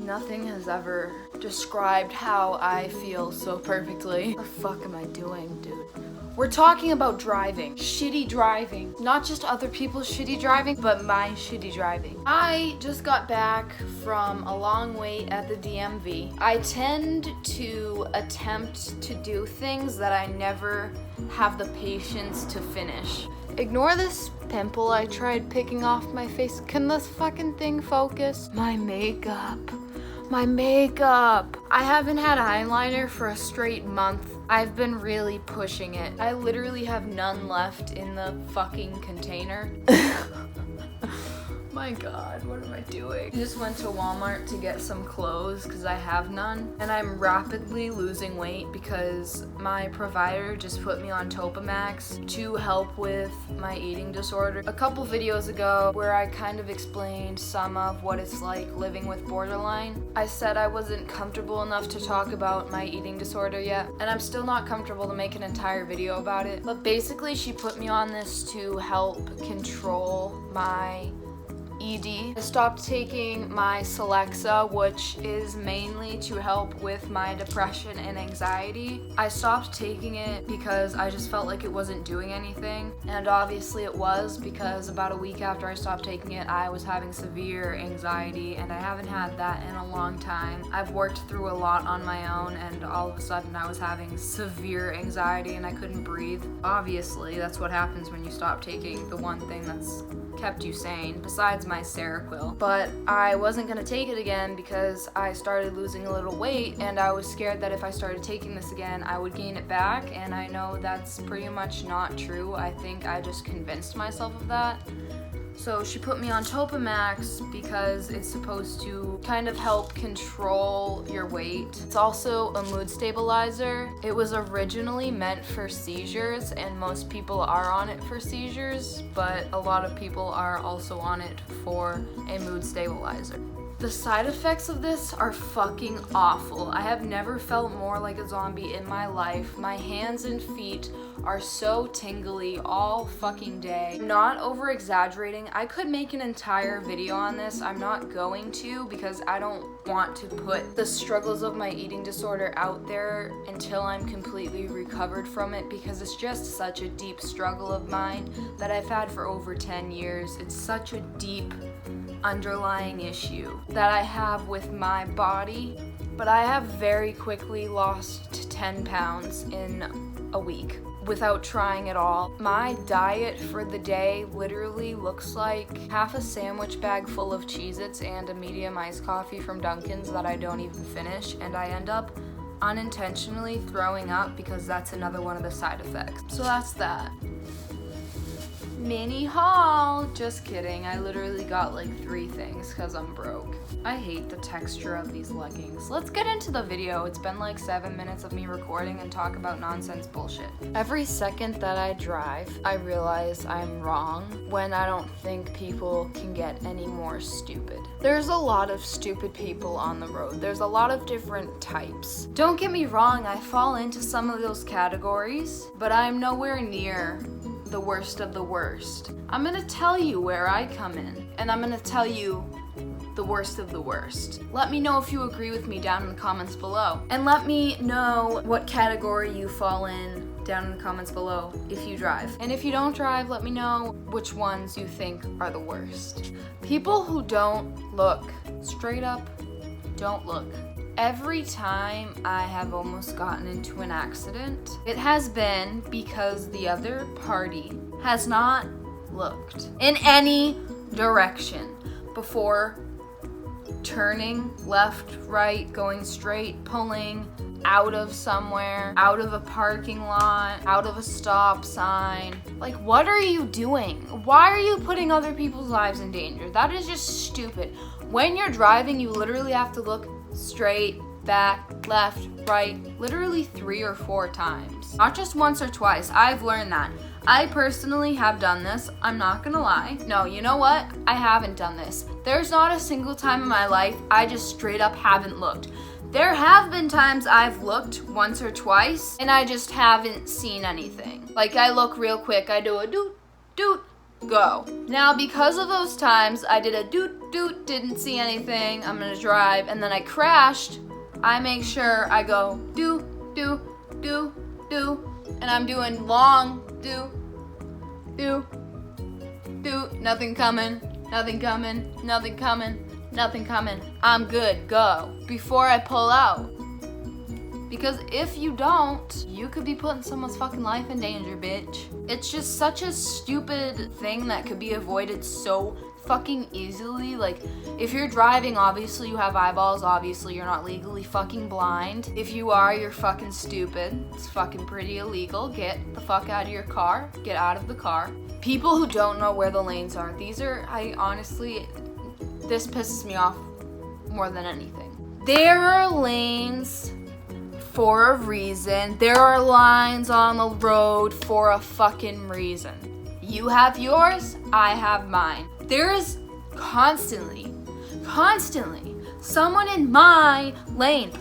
Nothing has ever described how I feel so perfectly. What the fuck am I doing, dude? We're talking about driving. Shitty driving. Not just other people's shitty driving, but my shitty driving. I just got back from a long wait at the DMV. I tend to attempt to do things that I never have the patience to finish. Ignore this pimple I tried picking off my face. Can this fucking thing focus? My makeup. My makeup. I haven't had eyeliner for a straight month. I've been really pushing it. I literally have none left in the fucking container. My God, what am I doing? I just went to Walmart to get some clothes because I have none. And I'm rapidly losing weight because my provider just put me on Topamax to help with my eating disorder. A couple videos ago where I kind of explained some of what it's like living with borderline, I said I wasn't comfortable enough to talk about my eating disorder yet. And I'm still not comfortable to make an entire video about it. But basically she put me on this to help control my ED. I stopped taking my Celexa, which is mainly to help with my depression and anxiety. I stopped taking it because I just felt like it wasn't doing anything. And obviously it was, because about a week after I stopped taking it, I was having severe anxiety, and I haven't had that in a long time. I've worked through a lot on my own, and all of a sudden I was having severe anxiety and I couldn't breathe. Obviously, that's what happens when you stop taking the one thing that's kept you sane, besides my Seroquel. But I wasn't gonna take it again because I started losing a little weight, and I was scared that if I started taking this again, I would gain it back, and I know that's pretty much not true. I think I just convinced myself of that. So she put me on Topamax because it's supposed to kind of help control your weight. It's also a mood stabilizer. It was originally meant for seizures, and most people are on it for seizures, but a lot of people are also on it for a mood stabilizer. The side effects of this are fucking awful. I have never felt more like a zombie in my life. My hands and feet are so tingly all fucking day. I'm not over exaggerating. I could make an entire video on this. I'm not going to because I don't want to put the struggles of my eating disorder out there until I'm completely recovered from it, because it's just such a deep struggle of mine that I've had for over 10 years. It's such a deep underlying issue that I have with my body, but I have very quickly lost 10 pounds in a week without trying at all. My diet for the day literally looks like half a sandwich bag full of Cheez-Its and a medium iced coffee from Dunkin's that I don't even finish, and I end up unintentionally throwing up because that's another one of the side effects. So that's that. Mini haul! Just kidding, I literally got like 3 things because I'm broke. I hate the texture of these leggings. Let's get into the video. It's been like 7 minutes of me recording and talk about nonsense bullshit. Every second that I drive, I realize I'm wrong when I don't think people can get any more stupid. There's a lot of stupid people on the road. There's a lot of different types. Don't get me wrong, I fall into some of those categories, but I'm nowhere near the worst of the worst. I'm gonna tell you where I come in, and I'm gonna tell you the worst of the worst. Let me know if you agree with me down in the comments below. And let me know what category you fall in down in the comments below if you drive. And if you don't drive, let me know which ones you think are the worst. People who don't look. Straight up, don't look. Every time I have almost gotten into an accident, it has been because the other party has not looked in any direction before turning left, right, going straight, pulling out of somewhere, out of a parking lot, out of a stop sign. Like, what are you doing? Why are you putting other people's lives in danger? That is just stupid. When you're driving, you literally have to look straight, back, left, right, literally 3 or 4 times. Not just once or twice. I've learned that. I personally have done this. I'm not gonna lie. No, you know what? I haven't done this. There's not a single time in my life I just straight up haven't looked. There have been times I've looked once or twice and I just haven't seen anything. Like, I look real quick, I do a doot, doot, go. Now, because of those times I did a doot doot, didn't see anything, I'm gonna drive, and then I crashed, I make sure I go do, do, do, do, and I'm doing long do, do, do, nothing coming, nothing coming, nothing coming, nothing coming. I'm good, go. Before I pull out. Because if you don't, you could be putting someone's fucking life in danger, bitch. It's just such a stupid thing that could be avoided so fucking easily. Like, if you're driving, obviously you have eyeballs, obviously you're not legally fucking blind. If you are, you're fucking stupid. It's fucking pretty illegal. Get the fuck out of your car. Get out of the car. People who don't know where the lanes are, this pisses me off more than anything. There are lanes for a reason. There are lines on the road for a fucking reason. You have yours, I have mine. There is constantly someone in my lane.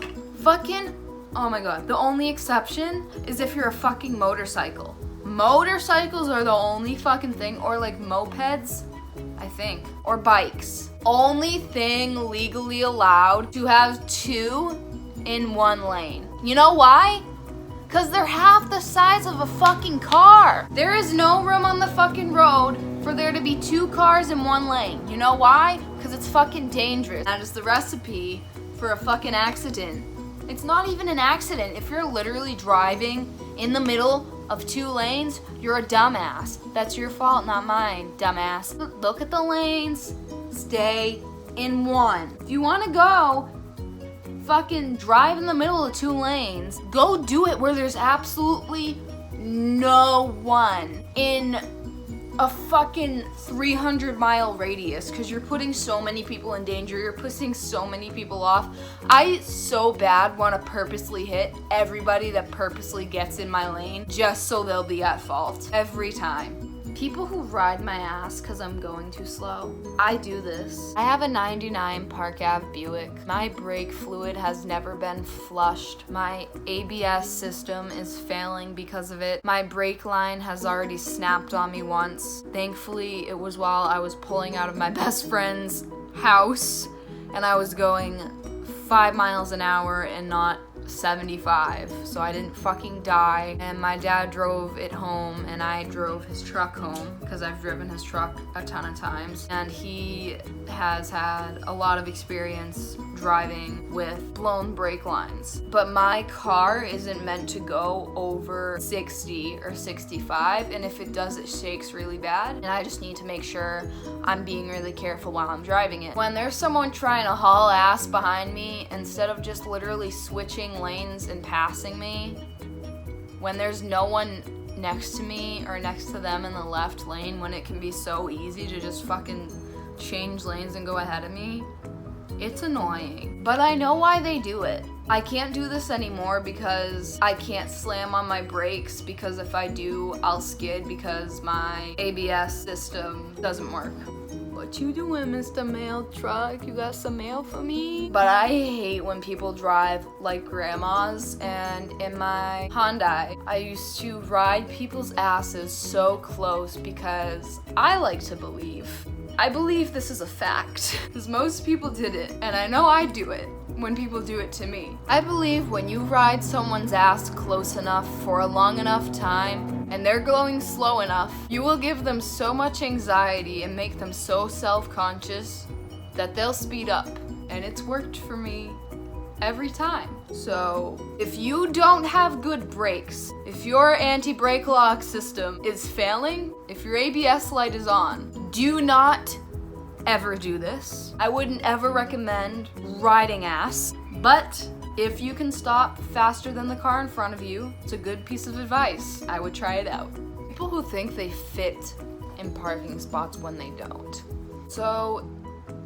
Fucking, oh my god. The only exception is if you're a fucking motorcycle. Motorcycles are the only fucking thing, or like mopeds, I think, or bikes. Only thing legally allowed to have two in one lane. You know why? Because they're half the size of a fucking car. There is no room on the fucking road for there to be two cars in one lane. You know why? Because it's fucking dangerous. That is the recipe for a fucking accident. It's not even an accident. If you're literally driving in the middle of two lanes, you're a dumbass. That's your fault, not mine, dumbass. Look at the lanes. Stay in one. If you want to go fucking drive in the middle of two lanes, go do it where there's absolutely no one in a fucking 300-mile radius, because you're putting so many people in danger. You're pissing so many people off. I so bad want to purposely hit everybody that purposely gets in my lane just so they'll be at fault every time. People who ride my ass because I'm going too slow. I do this. I have a 99 Park Ave Buick. My brake fluid has never been flushed. My ABS system is failing because of it. My brake line has already snapped on me once. Thankfully, it was while I was pulling out of my best friend's house and I was going 5 miles an hour and not 75, so I didn't fucking die. And my dad drove it home and I drove his truck home because I've driven his truck a ton of times, and he has had a lot of experience driving with blown brake lines. But my car isn't meant to go over 60 or 65, and if it does, it shakes really bad, and I just need to make sure I'm being really careful while I'm driving it. When there's someone trying to haul ass behind me, instead of just literally switching lanes and passing me, when there's no one next to me or next to them in the left lane, when it can be so easy to just fucking change lanes and go ahead of me, it's annoying. But I know why they do it. I can't do this anymore because I can't slam on my brakes, because if I do, I'll skid because my ABS system doesn't work. What you doing, Mr. Mail Truck? You got some mail for me? But I hate when people drive like grandmas, and in my Hyundai, I used to ride people's asses so close because I like to believe. I believe this is a fact, because most people did it, and I know I do it when people do it to me. I believe when you ride someone's ass close enough for a long enough time, and they're going slow enough, you will give them so much anxiety and make them so self-conscious that they'll speed up. And it's worked for me every time. So if you don't have good brakes, if your anti-brake lock system is failing, if your ABS light is on, do not ever do this. I wouldn't ever recommend riding ass, but if you can stop faster than the car in front of you, it's a good piece of advice. I would try it out. People who think they fit in parking spots when they don't. So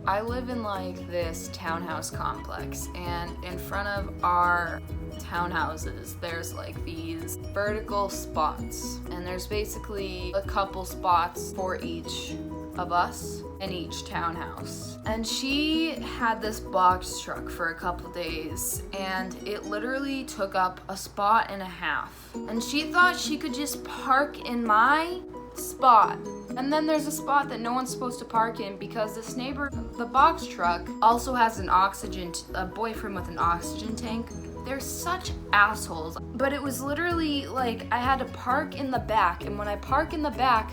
I live in like this townhouse complex, and in front of our townhouses there's like these vertical spots, and there's basically a couple spots for each of us in each townhouse. And she had this box truck for a couple days, and it literally took up a spot and a half. And she thought she could just park in my spot. And then there's a spot that no one's supposed to park in because this neighbor, the box truck, also has a boyfriend with an oxygen tank. They're such assholes. But it was literally like I had to park in the back, and when I park in the back,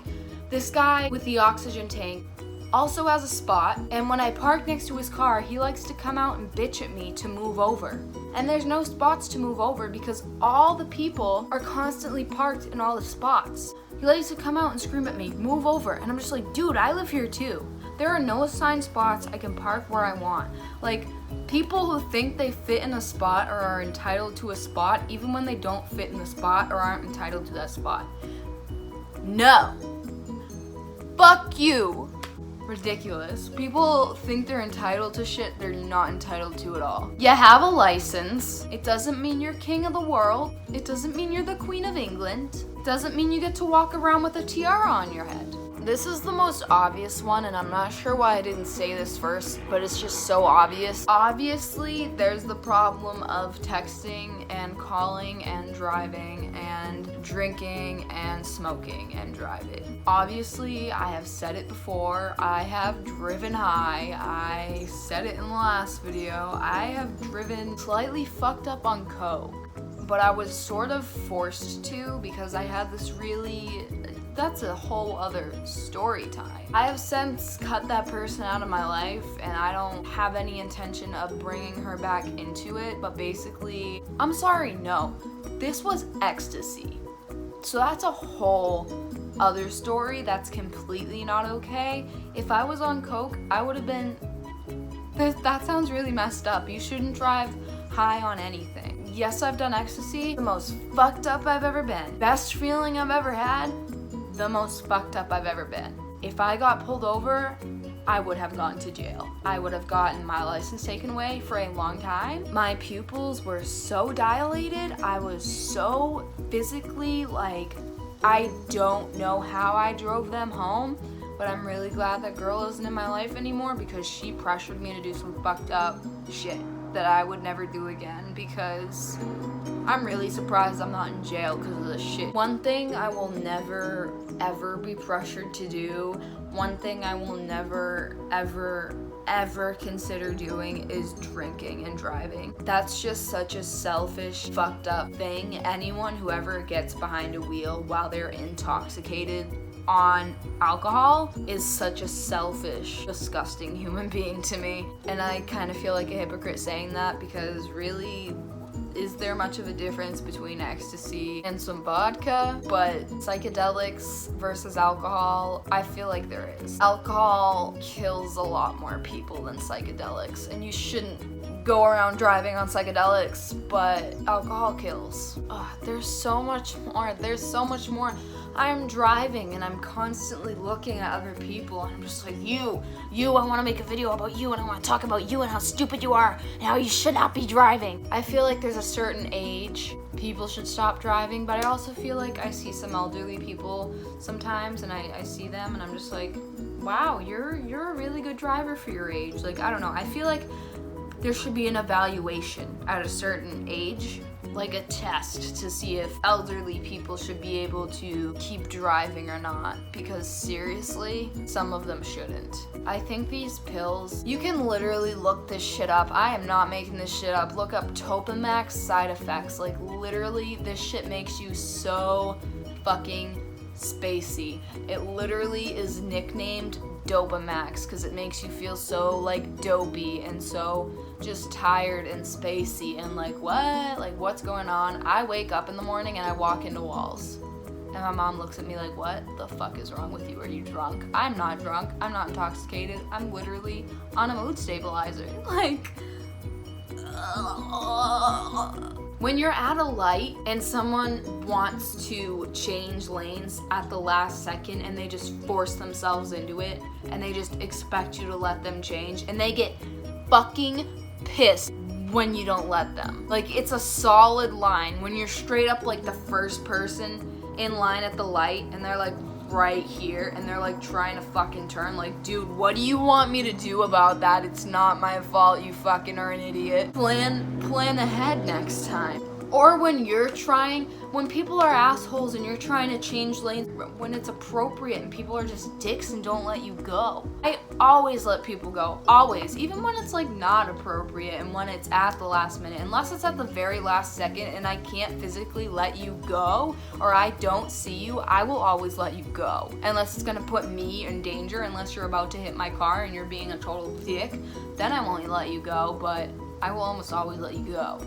this guy with the oxygen tank also has a spot, and when I park next to his car, he likes to come out and bitch at me to move over. And there's no spots to move over because all the people are constantly parked in all the spots. He likes to come out and scream at me, move over. And I'm just like, dude, I live here too. There are no assigned spots. I can park where I want. Like, people who think they fit in a spot or are entitled to a spot, even when they don't fit in the spot or aren't entitled to that spot. No. Fuck you. Ridiculous. People think they're entitled to shit they're not entitled to at all. You have a license. It doesn't mean you're king of the world. It doesn't mean you're the queen of England. It doesn't mean you get to walk around with a tiara on your head. This is the most obvious one, and I'm not sure why I didn't say this first, but it's just so obvious. Obviously, there's the problem of texting and calling and driving and drinking and smoking and driving. Obviously, I have said it before, I have driven high. I said it in the last video. I have driven slightly fucked up on coke, but I was sort of forced to because I had this that's a whole other story time. I have since cut that person out of my life, and I don't have any intention of bringing her back into it, but basically, I'm sorry, no. This was ecstasy. So that's a whole other story that's completely not okay. If I was on coke, I would have been... That sounds really messed up. You shouldn't drive high on anything. Yes, I've done ecstasy. The most fucked up I've ever been. Best feeling I've ever had. The most fucked up I've ever been. If I got pulled over, I would have gone to jail. I would have gotten my license taken away for a long time. My pupils were so dilated. I was so physically, I don't know how I drove them home, but I'm really glad that girl isn't in my life anymore because she pressured me to do some fucked up shit that I would never do again, because I'm really surprised I'm not in jail because of this shit. One thing I will never ever be pressured to do, one thing I will never ever consider doing is drinking and driving. That's just such a selfish, fucked up thing. Anyone who ever gets behind a wheel while they're intoxicated on alcohol is such a selfish, disgusting human being to me. And I kind of feel like a hypocrite saying that because really, is there much of a difference between ecstasy and some vodka? But psychedelics versus alcohol, I feel like there is. Alcohol kills a lot more people than psychedelics, and you shouldn't go around driving on psychedelics, but alcohol kills. There's so much more. I'm driving and I'm constantly looking at other people and I'm just like, you, I want to make a video about you and I want to talk about you and how stupid you are and how you should not be driving. I feel like there's a certain age people should stop driving, but I also feel like I see some elderly people sometimes and I see them and I'm just like, wow, you're a really good driver for your age. Like, I don't know, I feel like there should be an evaluation at a certain age, like a test to see if elderly people should be able to keep driving or not, because seriously, some of them shouldn't. I think these pills, you can literally look this shit up. I am not making this shit up. Look up Topamax side effects. Like, literally, this shit makes you so fucking spacey. It literally is nicknamed Dopamax because it makes you feel so like dopey and so just tired and spacey and like what's going on? I wake up in the morning and I walk into walls and my mom looks at me like, what the fuck is wrong with you? Are you drunk? I'm not drunk. I'm not intoxicated. I'm literally on a mood stabilizer. Like, when you're at a light and someone wants to change lanes at the last second and they just force themselves into it and they just expect you to let them change and they get fucking pissed when you don't let them. Like, it's a solid line. When you're straight up like the first person in line at the light and they're like right here and they're like trying to fucking turn, like, dude, what do you want me to do about that? It's not my fault, you fucking are an idiot. Plan ahead next time. Or when people are assholes and you're trying to change lanes when it's appropriate and people are just dicks and don't let you go. I always let people go, always, even when it's like not appropriate and when it's at the last minute. Unless it's at the very last second and I can't physically let you go or I don't see you, I will always let you go. Unless it's gonna put me in danger, unless you're about to hit my car and you're being a total dick, then I won't let you go, but I will almost always let you go.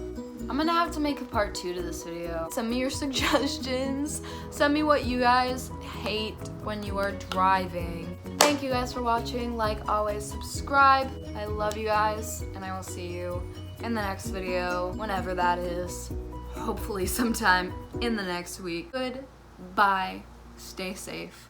I'm gonna have to make a part 2 to this video. Send me your suggestions. Send me what you guys hate when you are driving. Thank you guys for watching. Like always, subscribe. I love you guys, and I will see you in the next video, whenever that is. Hopefully sometime in the next week. Goodbye. Stay safe.